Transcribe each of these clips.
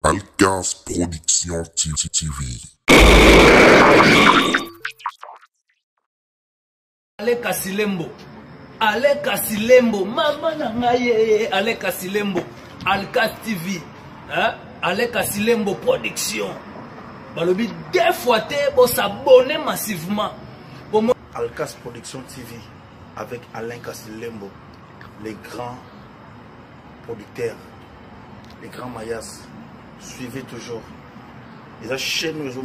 Alcas Production TV. Aleka Silembo. Aleka Silembo. Mama nangaye. Aleka Silembo. Alcas TV. Aleka Silembo Production. Balobi deux fois pour s'abonner massivement. Alcas Production TV avec Alain Kassilembo, les grands producteurs, les grands mayas. Suivez toujours. Les chaînes ils ont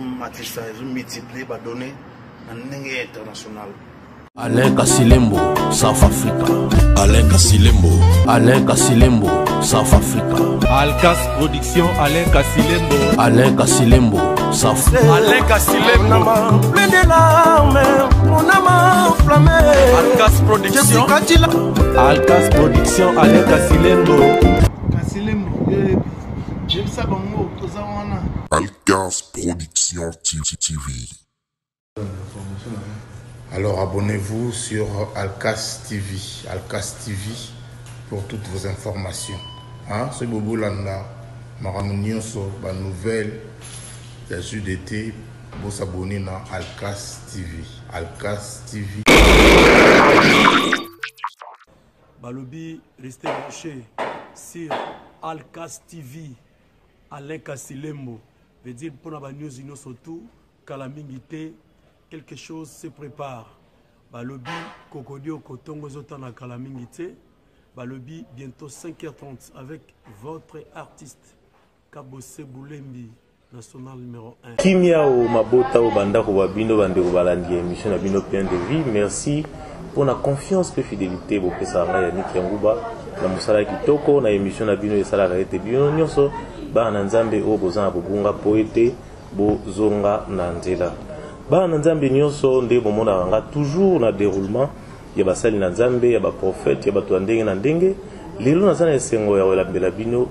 multiplié, donné un international. Alain Kassilembo, South Africa. Alain Kassilembo. Alain Kassilembo, South Africa. Alcas Production, Alain Kassilembo. Alain Kassilembo, South Africa. Alain Kassilembo. Plein de larmes, mon âme enflammée. Alcas Production. Alcas Production, Alain Kassilembo. Kassilembo, j'aime ça bon mot, Alcas Production TV. Alors abonnez-vous sur Alcas TV, Alcas TV pour toutes vos informations. C'est Bobo Landa, Maramounionso, la nouvelle des jeux d'été, vous s'abonner à Alcas TV, Alcas TV. Balobi, restez branchés sur Alcas TV, Alain Kassilembo. Veut dire pour la news surtout, calamité. Quelque chose se prépare. Balobi, Kokodio, Kotongo, Zotana, Kalamingite. Balobi, bientôt 5h30 avec votre artiste, Kabose Boulembi, national numéro 1. Kimia ou Mabota ou Banda ou Babino, Bande ou Balandi, émission Nabino plein de vie. Merci pour la confiance et fidélité. Vous pouvez savoir, Yannick Yangouba, la Moussala Kitoko, la émission Nabino et Salah Rete Bino Nyoso, Bananzambe ou Bozan Bobunga Poete, Bozonga Nandela. Ba Nzambe nyonso nde bomona nga toujours na déroulement ya basali na Nzambe ya ba prophète ya bato ndenge na ndenge lelo nazana esengo ya welambela bino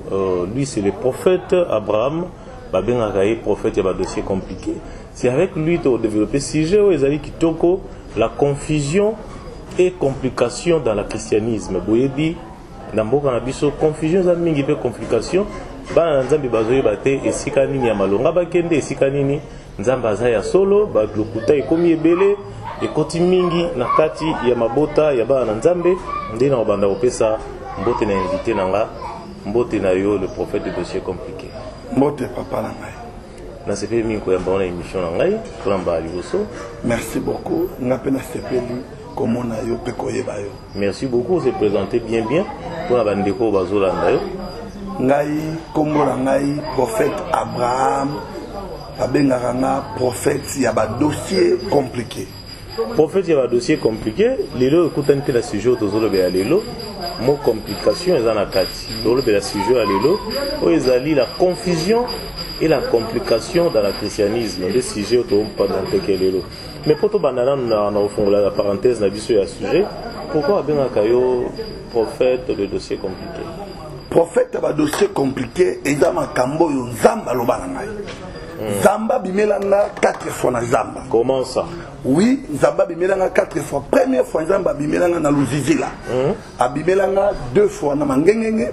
lui c'est le prophète Abraham ba bengaka ye prophète ya ba dossier compliqué. C'est avec lui to développer sujet o ezali kitoko la confusion et complication dans le christianisme. Boyebi na mboka na biso confusion za mingi pe complication ba Nzambe bazoye bate esika nini ya malonga bakende esika nini Nzamba ya solo, baglukuta ekomi ebele, ekoti mingi na kati ya mabota ya ba na Nzambe, nde na obanda opesa mbote na invité nanga, mbote na yo le prophète de dossier compliqué. Mbote papa na ngai. Na sepeli mingi koyamba na émission na ngai, pour mbali boso. Merci beaucoup, ngape na sepeli komona yo pe koyeba yo. Merci beaucoup, c'est présenté bien pour la bandeko bazolanda yo. Ngai kombo na ngai prophète Abraham. Abenganga prophète, il y a un dossier compliqué. Prophète, il y a un dossier compliqué. Lelo, écoutez, la sujet autour de lelo. Mot complication, ils en a quatre. Autour de la sujet à lelo, où ils allient la confusion et la complication dans le christianisme. Les sujets autour de lelo. Mais pour tout banana, on a fond la parenthèse, on a dit sur le sujet. Pourquoi Abenganga prophète, le dossier compliqué? Prophète, il y a un dossier compliqué. Et il y a un cambo, il y a un zamba. Zamba bimelanga 4 fois na Zamba. Comment ça? Oui, Zamba bimelanga 4 fois. Première fois Zamba bimelanga na Luzizila. Abimelanga 2 fois na Mangengenge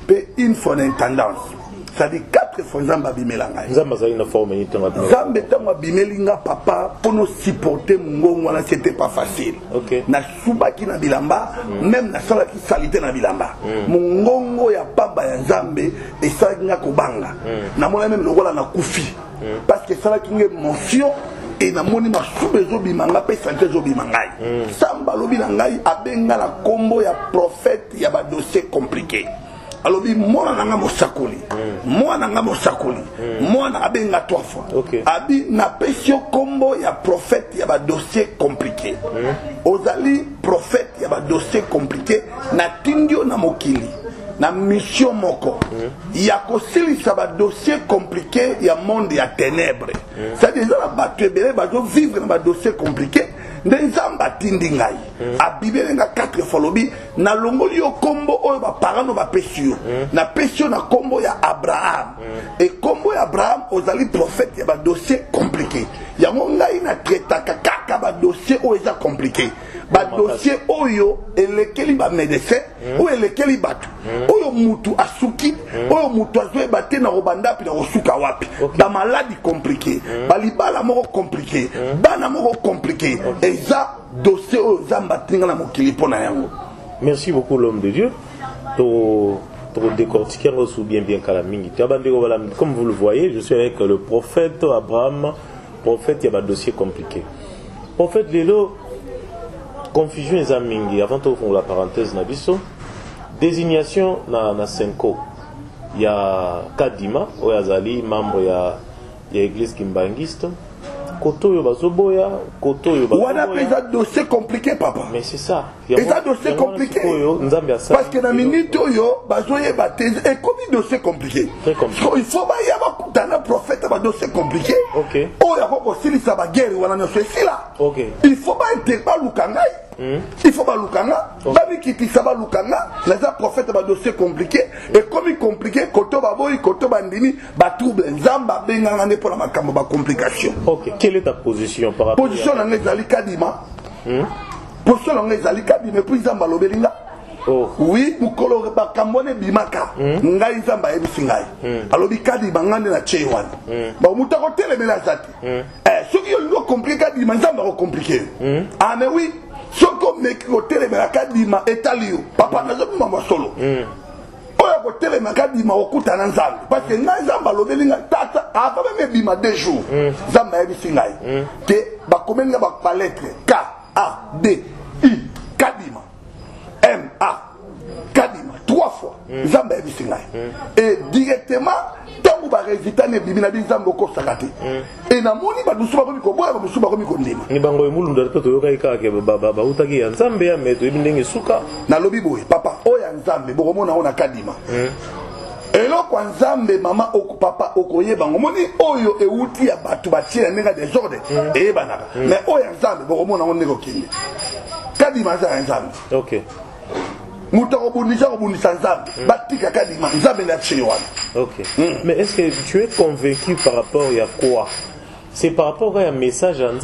et 1 fois na intendance. Ça dit 4 fois Zamba bimelanga. Zamba ça une forme ni tanga. Zamba tanga bimelinga papa pour nous supporter ngongo wana c'était pas facile. OK. Na subaki na bilamba, même na sala ki salité na bilamba. Ngongo ya papa ya Nzambe et ça nga kobanga. Na mona même lokola na kufi. Parce que ça là qui est motion et na moni ma soubezo bimanga pe santé zo bimangai samba lobi nangai abenga la combo ya prophète ya ba dossier compliqué alobi mona nanga mosakoli mona nanga mosakoli mona abenga 3 fois abi na pesio combo ya prophète ya ba dossier compliqué ozali prophète ya ba dossier compliqué na tindio na mokili na mission moko ya kosilisa ba dossier compliqué ya monde ya ténèbres c'est-à-dire la battu belé ba vivre na ba dossier compliqué ndenzamba tindi ngai abibelenga 4 fois lobi na longoli yo kombo oyo ba parano ba pesio na pesio na kombo ya Abraham et kombo ya Abraham ozali prophète ya ba dossier compliqué ya ngai na traitaka kaka ba dossier oyo eza compliqué ba dossier oyo elekeli ba médecin ou elekeli batu oyo mutu asuki oyo mutu azwe baté na robanda pi na osuka wapi ba maladie compliquée ba libala moko compliqué bana moko compliqué eza dossier oyo zamba tinga na mokili pona yango. Merci beaucoup l'homme de Dieu. Pour décortiquer bien Kalamingi. Comme vous le voyez, je suis avec le prophète Abraham. Prophète, il y a un dossier compliqué. Prophète Lelo, confusion et Zamingi. Avant tout, on la parenthèse Nabiso. Désignation na Senko. Il y a Kadima, Oyazali, membre, il y a l'église Kimbangiste. Koto yo bazoboya, koto yo bazoboya. Wana pesa dossier compliqué papa. Mais c'est ça. Et ça dossier compliqué. Parce que dans minute yo bazoye batez et comme dossier compliqué. Très compliqué. Il faut ba ya ba kutana prophète ba dossier compliqué. OK. Oh ya ko silisa ba guerre wana no c'est là. OK. Il faut pas interba lukangai. Il faut pas lukanga. Ba mi kiti saba lukanga, les prophètes ba dossier compliqué et comme il compliqué koto ba boy koto bandini ba trouble nzamba benganga ne pour la makambo ba complication. OK. Quelle est ta position par rapport position na ngezali kadima? Position na ngezali kadima puis nzamba lobelinga. Oh. Oui, mukolo ba kambone bimaka. Ngai nzamba ebisi ngai. Alobi kadima ngande na chewan. Ba muta ko telemela zati. Soki yo ndo compliqué kadima nzamba ko compliqué. Ah mais oui. Soko meki ko telemela kadima etaliyo papa nazo mama solo oya ko telemela kadima okuta na nzambe parce que na nzamba lobelinga tata ava même bima 2 jours nzamba yebisi ngai te ba komenga ba lettre K A D I kadima M A kadima 3 fois nzamba yebisi ngai et directement tangu ba résultat ne bibina bizambo ko sakate et na moni ba dusuba ko boya ba musuba ko ndima ni bango emulunda to yoka ikake ba utaki ya nzambe ya meto ibindenge suka na lobi boye papa oya nzambe boko mona ona kadima elo kwa nzambe mama oku papa okoye bango moni oyo euti ya batu batie na désordre e banaka mais oya nzambe boko mona on neko kinde kadima za nzambe. OK. Ok. Mais est-ce que tu es convaincu par rapport à quoi? C'est par rapport à un message en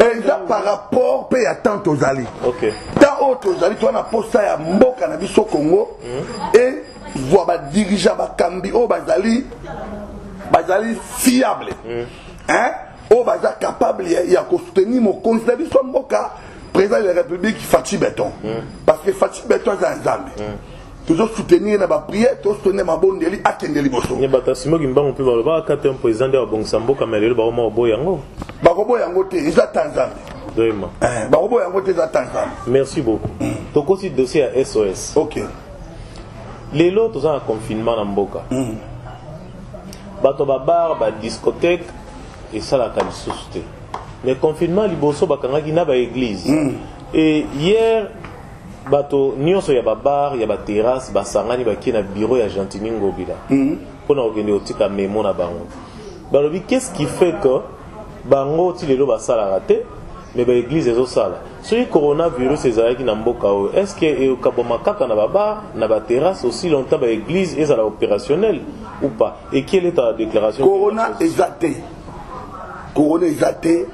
par rapport à tant aux alliés. Ok. Tant aux alliés, tu as posé à Mboka na biso Congo et voir ba dirigeant ba kambi o bazali fiable. Hein? O baza capable ya soutenir mon conseil biso Mboka. Président de la République Fachi Béton. Parce que Fachi Béton est un Zambie. Toujours soutenir la prière, toujours soutenir ma bonne délit à Kendeli Bosso. Il y a des gens qui ont pu voir un président de la Bonsambo comme elle est au Boyango. Barobo Yangote, ils attendent Zambie. Barobo Yangote, ils attendent Zambie. Merci beaucoup. Tu as aussi le dossier à SOS. Ok. Les lots, tu as un confinement dans Mboka. Bato Babar, discothèque, et ça la qualité. Mais confinement liboso bakanga kina ba église et hier bato nyonso ya bar ya ba terrasse ba sangani ba kina bureau ya Gentini Ngobila pona okende otika memo na bango balobi qu'est-ce qui fait que bango ti lelo ba sala raté mais ba église ezo sala sur coronavirus ezalaki na mboka o est-ce que e kaboma kaka na ba bar na ba terrasse aussi longtemps ba église ezala opérationnelle ou pas et quelle est ta déclaration? Corona exacté. Corona exacté.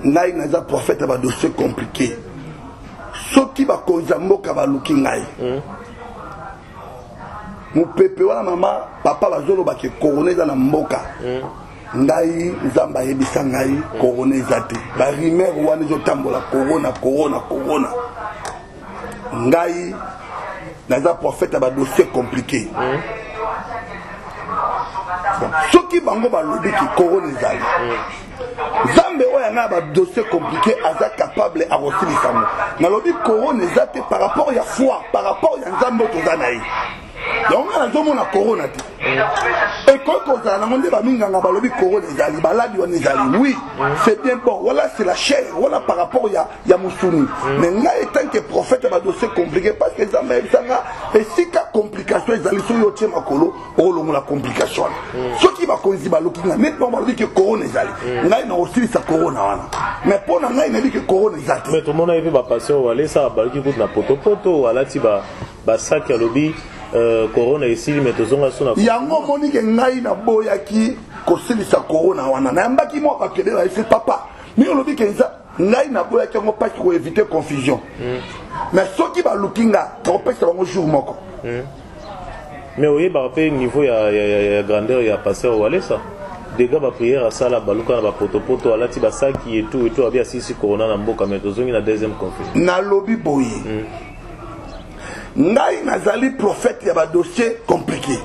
Ngai naza prophète ba dossier compliqué. Soki ba konzambo ka ba luki ngai. Mu pepe wana mama papa bazolo ba ke corona za na mboka. Ngai nzamba yebisa ngai corona exacté. Ba rimer wana zo tambola corona. Ngai naza prophète ba dossier compliqué. Soki bango ba lobi ki corona ezali. Zambe oya na ba dossier compliqué aza capable à retirer ça. Na lobi corona ezate par rapport à foi, par rapport à nzambe tozanaï. Donc on a zomo na corona ti. Et quand on a demandé ba minganga ba lobi corona ezali baladi wana ezali. Oui, c'est bien bon. Voilà c'est la chair, voilà par rapport ya musuni. Mais nga étant que prophète ba dossier compliqué parce que zambe ezanga et si ka complication ezali so yo tie makolo o longo la complication. Ce qui va konzi ba lokinga nettement ba lobi que corona ezali. Ngai na aussi sa corona wana. Mais pour na ngai na dit que corona ezali. Mais tout le monde a vu ba passion aller ça ba ki na poto wala ti ba sac ya lobi corona ici mais tozonga sona yango moni ke ngai na boya ki ko silisa corona wana na mbaki mo bakede ba ese papa mi olobi ke nza ngai na boya ki ngo pas ko éviter confusion mais ceux qui va lookinga topesa bango jour moko mais oui ba pe niveau ya grandeur ya pasteur wale ça des gars ba prière à ça là baluka na ba potopoto alati ba saki et tout abia sisi corona na mboka mais tozongi na deuxième conflit na lobby boy ngai nazali prophète ya ba dossier compliqué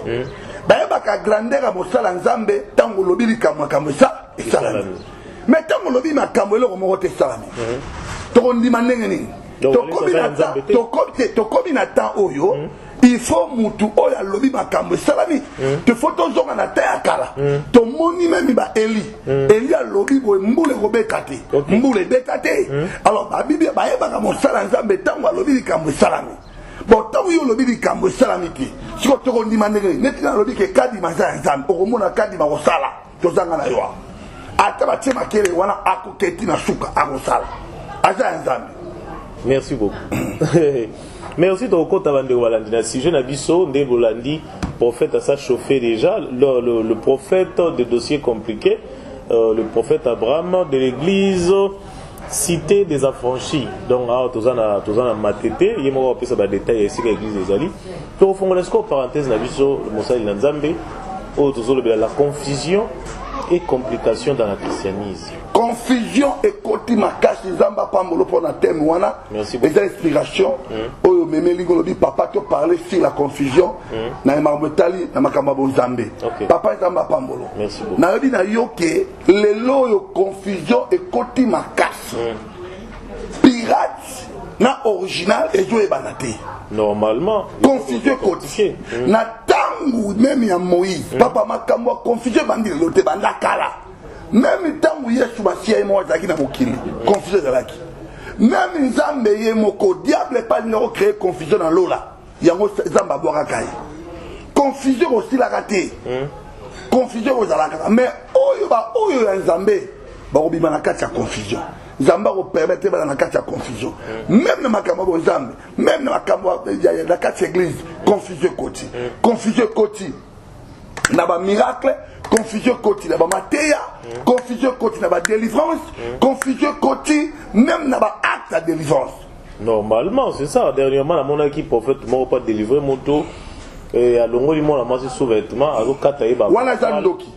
bayebaka grandeur ya mosala nzambe ntango olobi likambo makambo esalami mais ntango olobi makambo eloko moko te esalami tokondima ndenge nini tokomi na temps oyo il faut mutu oyo alobi makambo esalami te faut tozonga na te ya kala tomoni memi ba eli alobi boye mbula ekobeka te mbula ebeta te alors babiblia bayebaka mosala nzambe ntango alobi likambo esalami bon ntango yo olobi likambo esalami te siko tokondima ndenge neti na alobi ke kadima eza ya nzambe okomona kadima kosala tozanga na yo ata batie makele wana akoketi na suka akosala aza ya nzambe. Merci beaucoup. Merci de Okota Bande Walandi. Si je n'habite Ndé Bolandi, prophète a ça chauffé déjà. Le prophète de dossiers compliqués, le prophète Abraham de l'église cité des affranchis. Donc, tous en matété, il y a un détail ici que l'église des Ali. Pour fond, parenthèse, Nabiso, le Moussa Nzambe, la confusion et complications dans le christianisme. Confusion et côté makasi zamba pambolo pour na thème wana des inspirations oyo memeli ngolobi papa te parler sur la confusion na marbetali na makamabo nzambe papa zamba pambolo na yobi na yoke lelo yo confusion et côté makasi pirate na original et jo ebanate normalement confusion côté na tangu même ya Moïse papa makambo confusion bandi lote banda kala. Même temps où Yesu basia mo zaki na mokili confusion zalaki même nzambe ye moko diable pas no créer confusion dans lola yango zamba boka kai confusion aussi la raté confusion ozalaka mais oyo ya nzambe ba obima na kati ya confusion nzamba ko permettre ba na kati ya confusion même na makambo bo nzambe même na makambo ya la kati église confusion koti na ba miracle confusion côté na ba mateya confusion côté na ba délivrance confusion côté même na ba acte de délivrance normalement c'est ça dernièrement la mon équipe prophète m'a pas délivré moto et à longo limon la masse sous-vêtement à lokata eba wana zandoki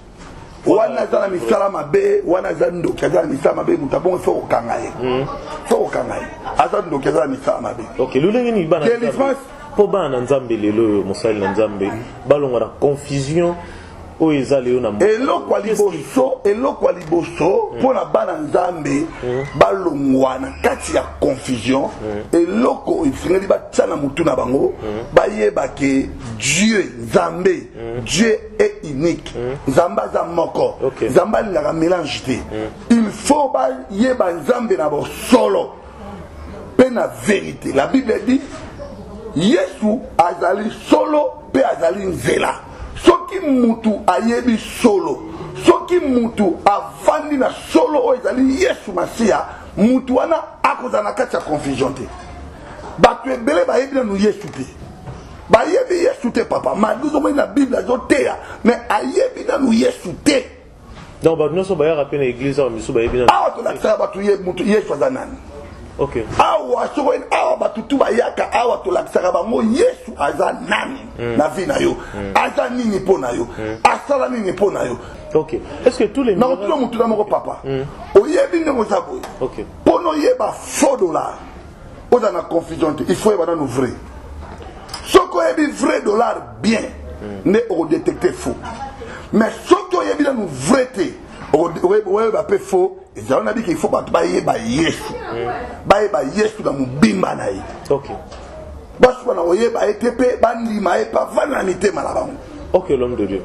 wana zana misala mabe wana zandoki azana misala mabe mutabongo fo kangaye azandoki azana misala mabe OK lulenge ni bana délivrance po bana nzambe lelo mosali na nzambe balonga na confusion o ezali na mo eloko liboso pona bana nzambe balongwa na kati ya confusion eloko ifingeli batana mutu na bango bayeba ke Dieu nzambe Dieu est unique nzamba za moko nzamba ngaka mélange te il faut bayeba nzambe na bo solo pe na vérité la Bible dit Yesu azali solo pe azali nzela soki mutu ayebi solo soki mutu avandi na solo o ezali Yesu Masia mutu wana akoza na kati ya confusion te bato ebele bayebi na Yesu te bayebi Yesu te papa maduzo mo na Bible azoteya mais ayebi na Yesu te donc bato nyonso baya rappel na église ya misu bayebi na awa tolakisa bato mutu Yesu aza nani. OK. Awa soko awa batutu bayaka awa tolakisaka bango Yesu aza nani na vie na yo aza nini pona yo asala nini pona yo. OK. Est-ce que tous les na tout le monde na moko papa oyebi ndeko zaboy OK pono yeba faux dollar oza na confusion il faut yeba na vrai soko yebi vrai dollar bien ne o détecter faux mais soko yebi na vrai te o ba pe faux et on a dit qu'il faut pas bayeba Yesu bayeba Yesu na mubimba na ye. OK basu na oyeba ETP bandi ma e pa vananité malabango. OK l'homme de Dieu.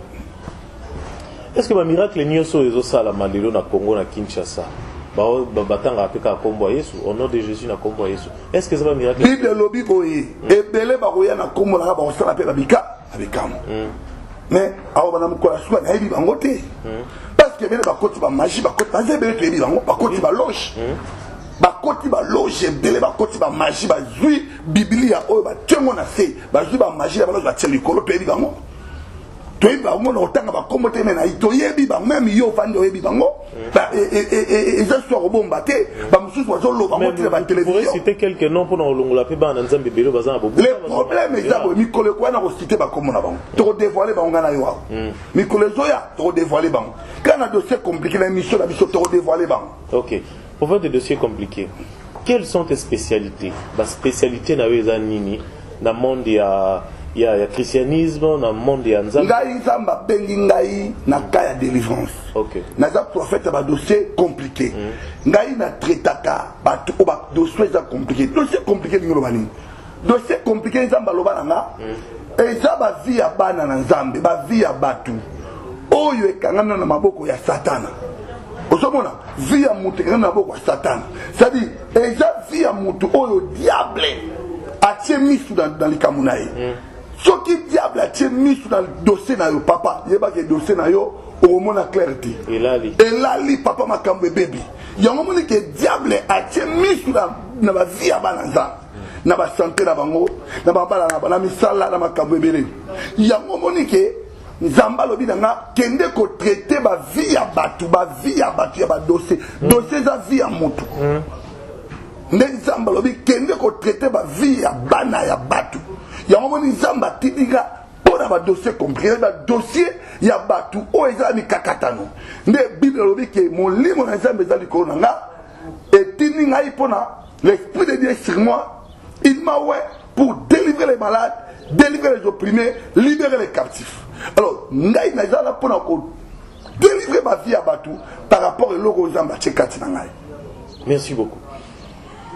Est-ce que ba miracle nyoso ezo sala malelo na Congo na Kinshasa batanga apeka kombo Yesu au nom de Jésus na kombo Yesu est-ce que ça va miracle Bible lobi boye ebele ba koya na kombo na ba osala pe babika abikam mais awo bana mukola suka na yebi bango te parce que bele ba koti ba magie ba koti ba zebele te yebi bango ba koti ba loge bakoti ba loge ebele bakoti ba magie ba zui biblia oyo ba tengo na se ba zui ba magie ba loge ba teli kolo pe yebi bango toyebi bango na otanga bakombo te mena toyebi bango même yo fandi oyebi bango eza soir obomba te bamosusu bazoloba bango te ba télévision citer quelques noms pour olongola pe bana nzambe belo baza bobo le problème eza bo mikolo kwa na ko citer bakombo na bango to dévoiler bango na yo wa mikolo zoya to dévoiler bango quand un dossier compliqué la mission la mission to dévoiler bango. OK, pour faire des dossiers compliqués, quelles sont tes spécialités? La spécialité na weza nini na monde ya christianisme, dans le monde de Nzambe. Ngai Nzamba bengi ngai na kaya délivrance. OK. Naza prophète ba dossier compliqué. Ngai na traitaka ba dossier compliqué. Dossier compliqué ngolo bani. Dossier compliqué Nzamba loba nga. Eza ba vie ya bana na Nzambe, ba vie ya batu. Oyo ekangana na maboko ya Satana. Osomona vie ya mutu ekangana na maboko ya Satana. C'est-à-dire eza vie ya mutu oyo diable atie misu dans les kamunaï. Ce qui diable a été mis dans le dossier na yo papa, il y a pas que dossier na yo au moins la clarté. Et là li papa ma kambe baby. Il y a un moment que diable a été mis dans la vie à balanza. Na ba santé na bango, na ba bala na ba misala na makambe bele. Il y a un moment que Nzamba lobi nga kende ko traiter ba vie ya batu, ba vie ya batu ya ba dossier. Dossier za vie ya moto. Nzamba lobi kende ko traiter ba vie ya bana ya batu. Il y a un moment où Nzamba tidiga pour un dossier compliqué, un dossier il y a batu o ezali kakatano. Ne Bible lobi que mon livre Nzamba ezali konanga et tininga ipona l'esprit de Dieu sur moi, il m'a ouais pour délivrer les malades, délivrer les opprimés, libérer les captifs. Alors ngai nazala pona ko délivrer ma vie à batu par rapport au logo Nzamba tchekati ngai. Merci beaucoup.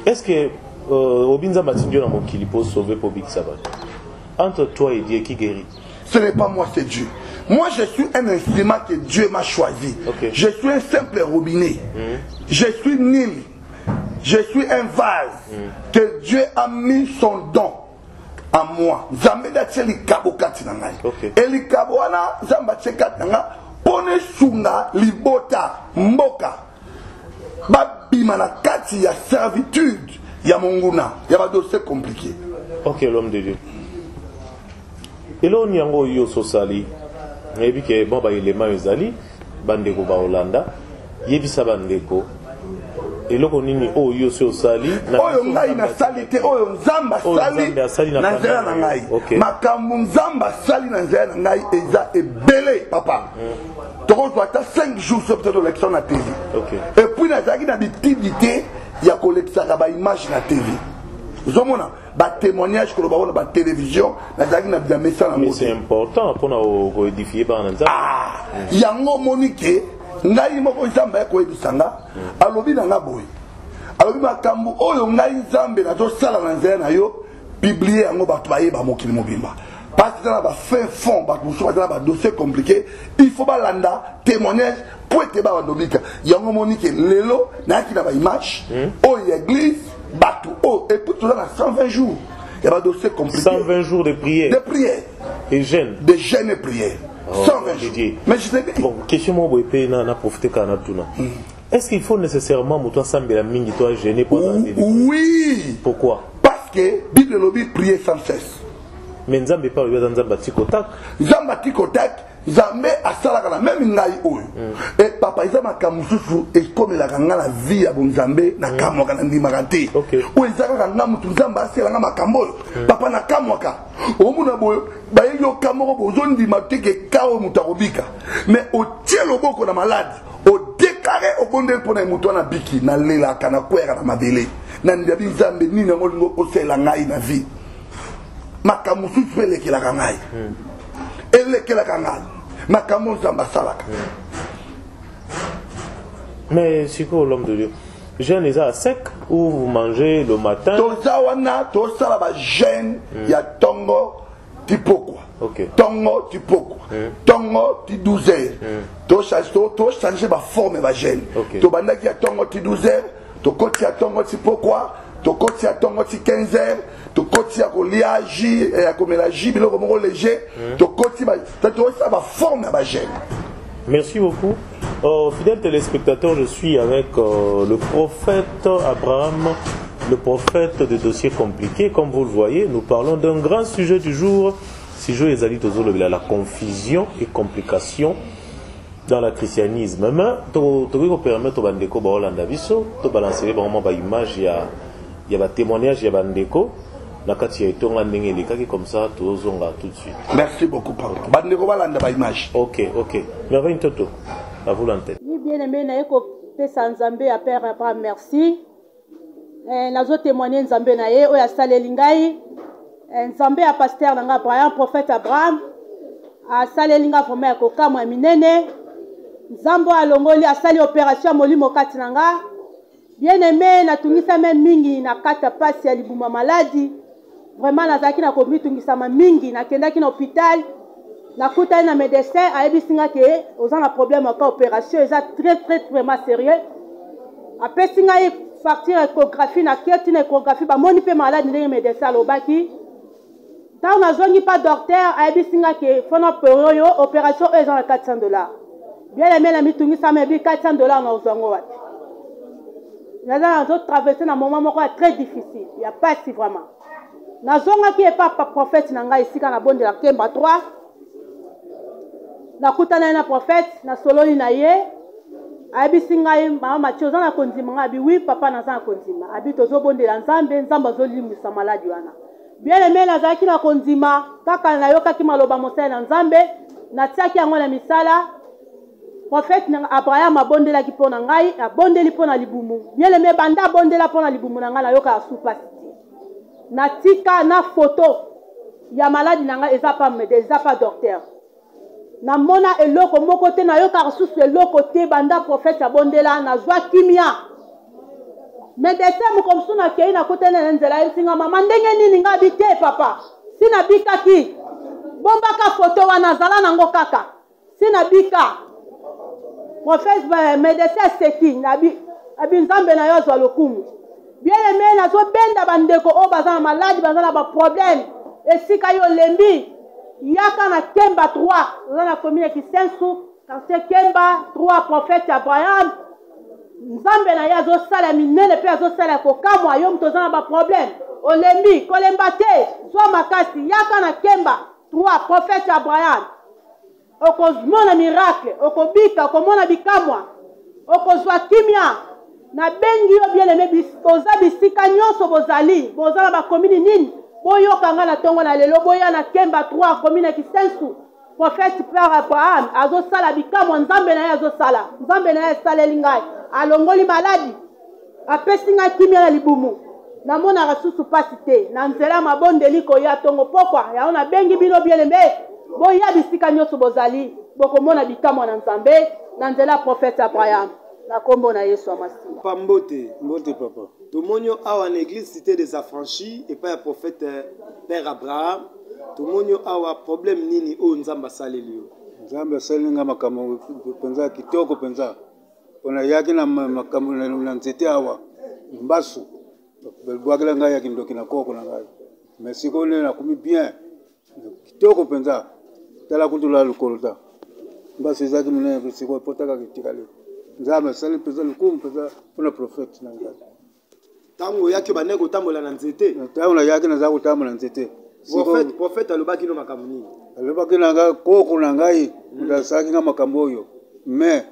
Est-ce que Obinza Matindio na mokili pour sauver pour Big Sabbath? Entre toi et Dieu qui guérit? Ce n'est pas moi, c'est Dieu. Moi, je suis un instrument que Dieu m'a choisi. Okay. Je suis un simple robinet. Je suis nul. Je suis un vase que Dieu a mis son don à moi. Zambeda tcheli kabo kati na ngai. Et li kabo wana zamba tchekati na ngai pone sunga libota mboka. Babima na kati ya servitude. Il y a mon gouna, il y a un dossier compliqué. Ok, l'homme de Dieu. Et là, on y a un yo sosali. Et puis que bon, bah, il est mal zali. Bandeko ba Hollanda. Yebisa bandeko. Et là, on y a un yo sosali. Oyo ngai na salite, oyo Nzamba sali na nzela na ngai. Makambu Nzamba sali na nzela na ngai eza ebele papa. Donc on attend 5 jours sur cette élection à TV. Et puis na zaki na bitibité. Il y a collecté la image na TV. Vous avez un témoignage que l'on a la télévision, mais c'est important pour nous édifier par un ah, il y a un monique, ngai moko Nzamba ko ebisanga, alobi na ngaboy. Alobi makambu oyo ngai Nzambe na to sala na nzela na yo, publier yango ba twaye ba mokili mobimba. Parce que dans la fin fond, dans un dossier compliqué, il faut landa témoignage pour être bandobika. Il y a un moment que l'élo n'a qui n'a pas image, oh l'église, bateau, oh et puis tout ça dans 120 jours. Il y a un dossier compliqué. 120 jours de prière. De prière. Et jeûne. De jeûne et prière. 120 jours. Mais je t'ai dit. Bon, question moi n'a profité qu'à Natuna. Est-ce qu'il faut nécessairement mouton sambela mingi toi gêner pour oui. Pourquoi? Parce que Bible lobby prier sans cesse. Mais Nzambe pas dans Nzamba tikotak. Nzamba tikotak, Nzambe asala kana même ngai oyo. Et papa Nzamba kamususu et comme la kanga la vie ya Nzambe na kamwa kana ndimakate. O ezaka kana mutu Nzamba asela nga makambo. Papa na kamwaka. Omuna boyo ba yo kamoko bozondi mateke kawo mutarobika. Mais o tielo boko na malade. O déclaré au bondel pour na mutu na biki na lela kana kwera na mabele. Na ndiabi Nzambe nini ngolingo osela ngai na vie. Makamusu fele kila kangai. Elle kila kangai. Makamu Nzamba salaka. Mais c'est quoi l'homme de Dieu? Jeûne les à sec ou vous mangez le matin? Toza wana toza la ba jeûne ya tongo tipokwa. Tongo tipokwa. Tongo ti 12 heures. To changer ba forme ba jeûne. To bandaki ya tongo ti 12 heures, to koti ya tongo tipokwa. To koti ya tongo ti 15 heures, to koti ya kolia ji ya komela ji biloko moko léger, to koti ba to ça va forme ba jeûne. Merci beaucoup. Fidèles téléspectateurs, je suis avec le prophète Abraham, le prophète de dossiers compliqués. Comme vous le voyez, nous parlons d'un grand sujet du jour, si je les alliés la confusion et complication dans le christianisme. Mais tu permettre aux bandeko ba Hollanda biso, tu balancer vraiment ba image il y a témoignage il y a bandeko na kati ya itonga ndenge lekaki comme ça tozonga tout de suite. Merci beaucoup pardon. Bandeko balanda ba image. OK. Merveille Toto. À vous l'antenne. Bien aimé na eko pesa Nzambe à Père Abraham merci. Nazo témoigner Nzambe na ye oya saleli ngai. Nzambe a pasteur nanga Abraham prophète Abraham a saleli nga vraiment ko kamwa minene. Nzambo alongoli asali opération molimo kati nanga. Bien aimé na tungisa même mingi na kata pasi ya libuma maladie. Vraiment nazaki na komi tungisa ma mingi na kendaki na hôpital. Na kutani na médecin ayebisinga ke oza na problème aka opération eza très vraiment sérieux. Apesinga facture échographie na keti na échographie ba moni pe malade ndenge médecin alobaki. Tant nazongi pas docteur ayebisinga ke fona peroyo opération eza na $400. Bien aimé na mitungisa mebi $400 na ozango wapi. Naza nazo traverser na moment moko très difficile. Il y a pas si vraiment. Nazonga ki epa prophète na ngai isika na bonde la Kemba 3. Na kutana na prophète na sololi na ye. Ayebisi ngai mama Mathieu za na kondima ngabi oui papa na za na kondima. Abi tozo bonde la Nzambe Nzamba zo limisa maladi wana. Bien aimé nazaki na kondima kaka na yoka ki maloba mosala na Nzambe na tiaki yango na misala. Prophète Abraham abondela ki pona ngai abondeli pona libumu. Bien aimé banda bondela pona libumu na ngai na yoka asupasi. Na tika na photo ya maladi na ngai eza pas médecin eza pas docteur. Na mona eloko moko te na yoka susu eloko te banda prophète abondela na zwa kimia. Médecin mukomsu na kei na kotene na nzela esinga mama ndenge nini ngabi te papa. Sina bika ki. Bombaka photo wana zala nango kaka. Sina bika. Prophète médecin seki nabi Nzambe na yo zwa lokumu. Bien aimé nazo benda bandeko o bazana maladi bazana ba problème esika yo lembi yaka na Kemba 3 bazana commune ki sensu quartier Kemba 3 prophète Abraham Nzambe na yazo sala minene pe azo sala ko kamwa yo mtozana ba problème o lembi ko lemba te so makasi yaka na Kemba 3 prophète Abraham okozmona miracle okobika okomona bikamwa okozwa kimia na bengi yo bien aimé boza bisika nyonso bozali bozala ba commune nini boyokanga na tongo na lelo boya na Kemba 3 commune ki sensu prophète Père Abraham azosala bikamwa Nzambe na ye azosala Nzambe na ye saleli ngai alongoli maladi apesinga kimia na libumu namona rasusu pasi te na nzela mabondeli koya tongo pokwa yao na bengi bino bien aimé boya bisika nyonso bozali bokomona bikamwa na Nzambe na nzela prophète Abraham na kombo na Yesu amasi. Mbote papa. Tomonyo awa na église cité des affranchis et pas un prophète Père Abraham. Tomonyo awa problème nini o Nzamba saleli yo. Nzamba saleli nga makambo penza kitoko penza. Pona yaki na makambo na nzete awa mbasu. Belbwagela nga yaki ndoki na koko na ngai. Mais siko ne na kumi bien. Kitoko penza. Tala kutula lukolta. Mbasu zaki mune siko potaka kitikale. Nzamba sali pesa lukumu pesa pona prophète na ngai. Tango yaki baneko tambola na nzete. Tango na yaki na za kutambola na nzete. Prophète alobaki no makambo nini? Alobaki na ngai koko na ngai ndasaki nga makambo oyo. Mais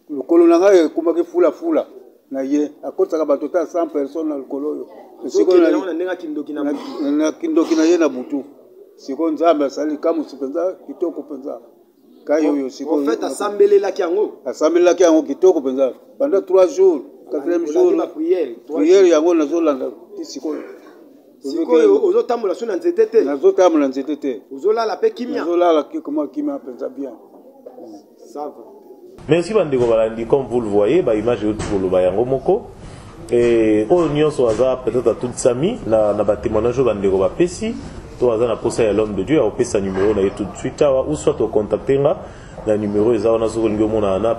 lukolo na ngai kumaki fula na ye akotaka bato ta 100 personnes na lukolo oyo. Siko na nenga kindoki na butu. Na kindoki na ye na butu. Siko Nzambe asali kamu sipenza kitoko penza. Prophète asambelelaki yango. Asambelelaki yango kitoko penza. Pendant 3 jours, 4e jour. Prière yango nazolanda sikoyo. Sikoyo ozotambola so na nzete te. Nazotambola nzete te. Ozolala pe kimia. Nazolala comment kimia penza bien. Ça va. Merci bandeko balandi comme vous le voyez, ba image yo tukoloba yango moko. Et on nyonso aza peut-être à toute sami na ba témoignage bandeko ba pesi. Toi, à l'homme de Dieu, on sa numéro tout de suite, ou soit au contacter le numéro est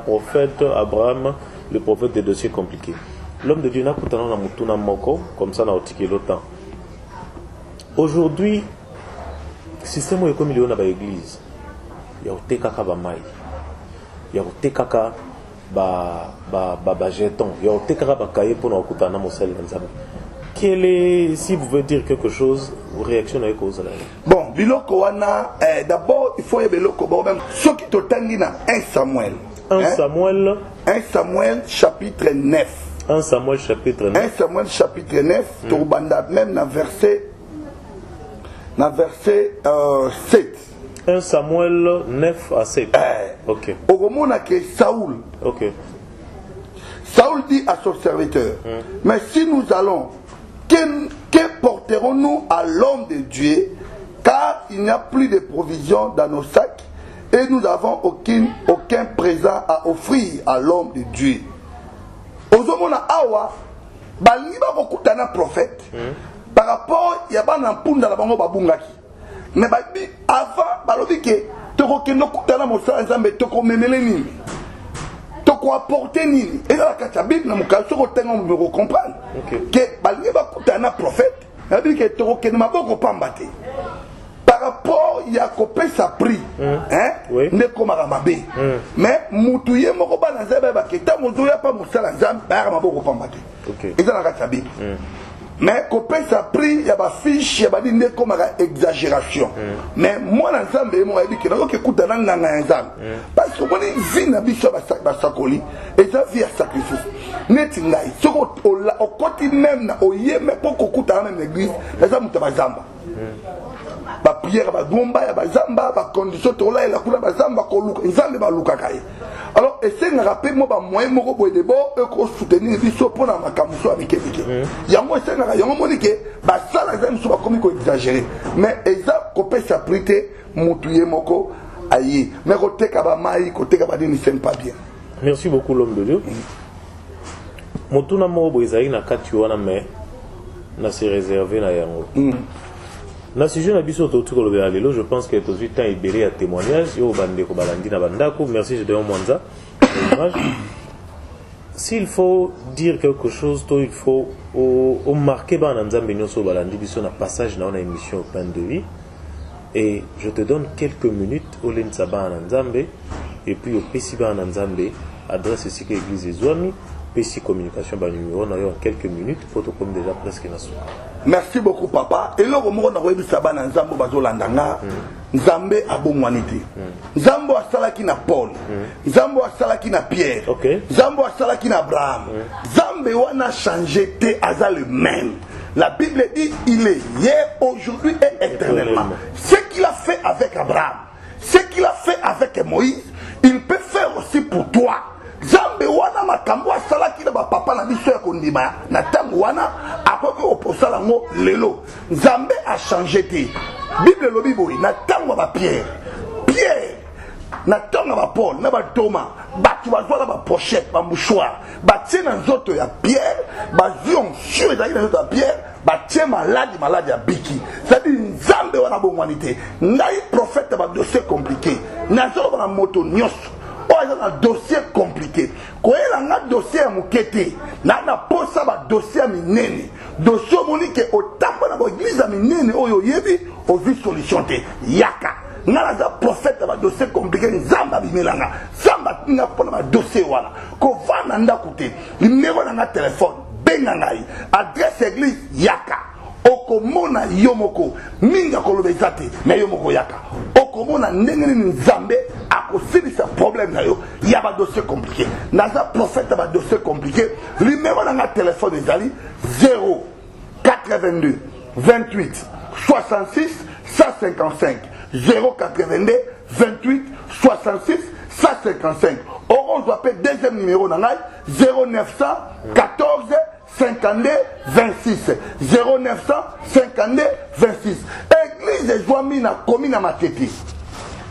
prophète Abraham, le prophète des dossiers compliqués. L'homme de Dieu n'a pas de moko, comme ça, n'a pas le temps. Aujourd'hui, le système est comme il y a dans l'église. Il y a des kaka bamai, il y a des kaka jeton, il y a des kaka bakaye pour nous écouter dans mon. Quel est, si vous voulez dire quelque chose, vous réactionnez avec vous. Bon, biloko wana d'abord il faut y biloko bon même ce qui totangi na 1 Samuel. 1 Samuel 1 Samuel chapitre 9. 1 Samuel chapitre 9. 1 Samuel chapitre 9 torbanda même na verset 7. 1 Samuel 9 à 7. OK. Oromona que Saoul. OK. Saoul dit à son serviteur, mais si nous allons, que porterons-nous à l'homme de Dieu, car il n'y a plus de provisions dans nos sacs et nous n'avons aucun présent à offrir à l'homme de Dieu. Ozomona awa, balingi ba kokutana prophète, par rapport ya bana mpunda la bango babungaki. Mais babi avant balobi ke tokokendo kutana mosala nzambe tokomemele nini? Toko apporter nini? Et là la Bible na mukaso ko tenga mo comprendre. Que balingi ba kutana prophète, babi ke tokokendo maboko pambate. Par rapport ya kopé sa prix, ne komaka mabe. Mais mutuye moko bana nzambe ba ke ta mozo ya pa mosala nzambe ba maboko pambate. Et là la Bible. Mais kopé sa prix ya ba fiche ya ba di ne komaka exagération. Mais moi na nzambe mo yebi ke na ko kutana nganga nzambe. Parce que moi ni vie na biso ba sakoli et ça vie à sacrifice. Neti ngai soko o koti même na oyeme poko kutana même l'église, na za muta bazamba. Ba prière ba gomba ya bazamba ba condition to la la kula bazamba ko luka nzambe ba luka kai. Alors essaye de rappeler moi ba moyen moko boye de bo e ko soutenir biso pona makamuso avec bike. Yango essaye na yango monike ba sala nzambe so ba komi ko exagérer. Mais eza kopé sa prité mutuye moko ayi. Mais côté ka ba mai côté ka ba dini c'est pas bien. Merci beaucoup l'homme de Dieu. Motuna mo bo ezali na kati wana mais na se réserver na yango. Na sujet na biso to tuko lobe alelo, je pense que tout temps ibéré à témoignage yo bande ko balandi na bandako. Merci Gédéon Mwanza. S'il faut dire quelque chose, il faut au marquer ba nzambe nyoso balandi biso na passage na émission Plein de vie. Et je te donne quelques minutes au lensaba nzambe et puis au pesiba nzambe adresse ici que église Ezwami. Pesi communication ba numéro na yo en quelques minutes pour te comme déjà presque na souka. Merci beaucoup papa. Et là on a rebi saba na nzambo bazolandanga. Nzambe abongwanité. Nzambo asalaki na Paul. Nzambo asalaki na Pierre. Nzambo asalaki na Abraham. Nzambe wana changé te aza le même. La Bible dit il est hier, aujourd'hui et éternellement. Ce qu'il a fait avec Abraham, ce qu'il a fait avec Moïse, il peut faire aussi pour toi. Zambe wana makambo asalaki na papa na biso ya kondima na tango wana akoki oposala ngo lelo. Zambe a changé te. Bible lobi boy na tango ba Pierre na tango ba Paul na ba Thomas batu bazwala ba pochette ba mouchoir batie na nzoto ya Pierre bazion sur ezali na nzoto ya Pierre batie maladi ya biki. C'est-à-dire Zambe wana bongwanité. Ngai prophète ba dossier compliqué. Na zo na moto nyos. Un dossier compliqué. Quand il y a un dossier à Moukete, il y a un dossier à Minene. Dossier monique au temps de l'église à Minene, au Yebi, au vu solution. Yaka. Il y a un prophète à un dossier compliqué. Zamba Bimelanga. Zamba n'a pas un dossier. Quand on va dans le côté, le numéro de notre téléphone, Bengangaï, adresse église Yaka. Okomona yomoko minga kolobezate na yomoko yaka okomona ndenge ni nzambe akosilisa problème na yo ya ba dossier compliqué naza prophète ba dossier compliqué numéro na nga téléphone ezali 0 82 28 66 155 082 28 66 155. On doit appeler deuxième numéro na ngai 0914 52 26 0952 26. Église Ezwami na commune na Matete.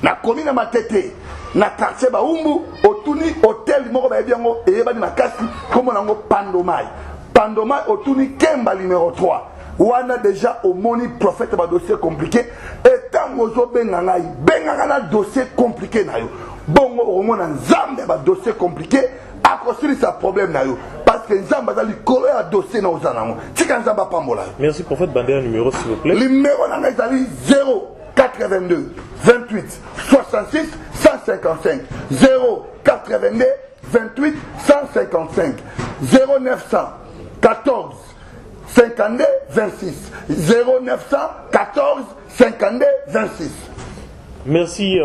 Na commune na Matete. Na quartier Baumbu, otuni hôtel moko ba biango eyebani makasi comme nango Pandomai. Pandomai otuni Kemba numéro 3. Wana déjà au moni prophète ba dossier compliqué et tango zo bengangai benganga na dossier compliqué na yo. Bongo omona nzambe ba dossier compliqué a construit sa problème na yo. Parce que nzambe azali kolo ya dossier na ozanango. Tika nzamba pambola. Merci prophète Bandé numéro s'il vous plaît. Numéro na ezali 0 82 28 66 155 0 82 28 155 0914 52 26 0914 52 26. Merci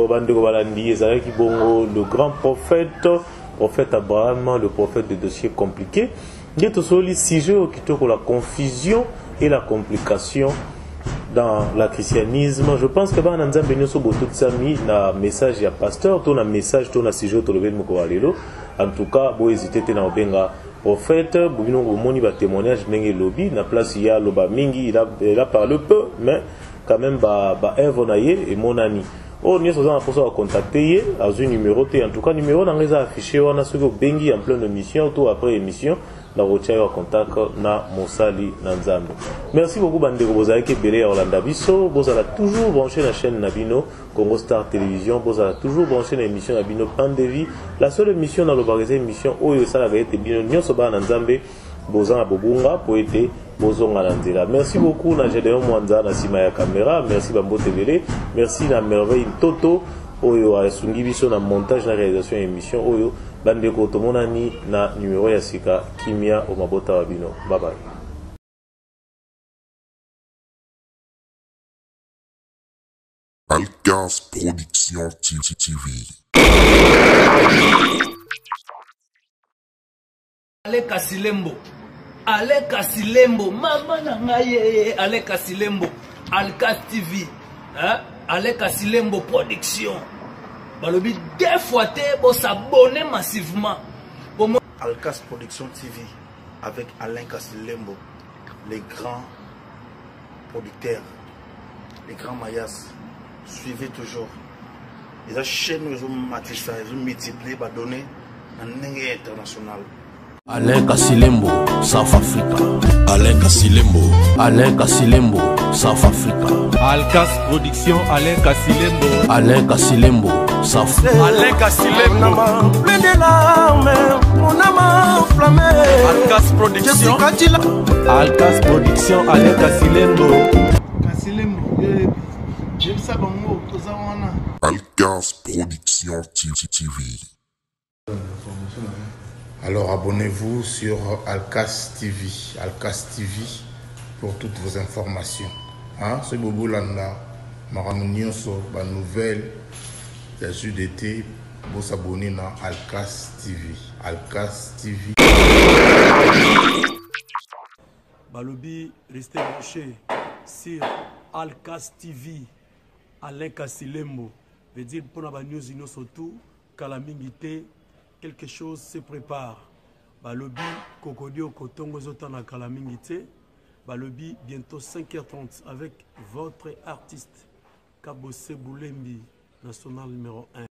Bandeko Balandi, Ezalaki Bongo, le grand prophète Abraham, le prophète des dossiers compliqués. Il y a toujours les sujets qui touchent la confusion et la complication dans le christianisme. Je pense que dans Nzambe Benyoso Boto Tsami, na message ya pasteur, ton message, ton sujet, ton level Mokovalelo. En tout cas, vous hésitez à benga prophète, vous moni ba témoignage n'engé lobby, na place il y a loba mingi, il a parlé peu, mais quand même ba Eve naye et mon ami. Oh, nous sommes pour ça contacter à un numéro T. En tout cas, numéro dans les affiché, on a ce que bengi en pleine émission, tout après émission. Na rotia contact na Mosali Nanzambe. Merci beaucoup Bandeko Bozaki Belé Orlando Bisso, Bozala toujours branché la chaîne Nabino Congo Star Télévision, Bozala toujours branché la émission Nabino Pandevi, la seule émission dans le barisé émission Oyo Sala Gaete Bino Nyosoba Nanzambe, Bozan Bobunga Poete Bozonga Nanzela. Merci beaucoup na Gédéon Mwanza na Sima ya caméra, merci Bambo Tevele, merci na merveille Toto Oyo Asungi Bisso na montage na réalisation émission Oyo. Bandeko tomonani na numéro ya sika Kimia o mabota wa bino. Bye bye. Alcas Production TV. Aleka Silembo. Aleka Silembo. Mama na ngaye. Aleka Silembo. Alcas TV. Aleka Silembo Production. Balobi deux fois pour s'abonner massivement. Alcas Production TV avec Alain Kasilembo, les grands producteurs, les grands mayas. Suivez toujours. Les chaînes nous ont multiplié, donné un international. Alain Kasilembo, South Africa. Alain Kasilembo. Alain Kasilembo, South Africa. Alcas Production, Alain Kasilembo. Alain Kasilembo, South Africa. Alain Kasilembo. Plein de larmes, mon âme enflammée. Alcas Production. Alcas Production, Alain Kasilembo. Kasilembo, j'aime ça bon mot, Alcas Production TV. Alors abonnez-vous sur Alcas TV. Alcas TV pour toutes vos informations. C'est Bobo Landa, Maramunioso, la nouvelle, la jus d'été, vous s'abonner à Alcas TV. Alcas TV. Balobi, restez branchés sur Alcas TV. Alain Kasilembo. Veut dire pour la news surtout, Kalamingité. Quelque chose se prépare. Balobi, Kokodio, Kotongo, Zotana, Kalamingite. Balobi, bientôt 5h30 avec votre artiste, Kabose Boulembi, national numéro 1.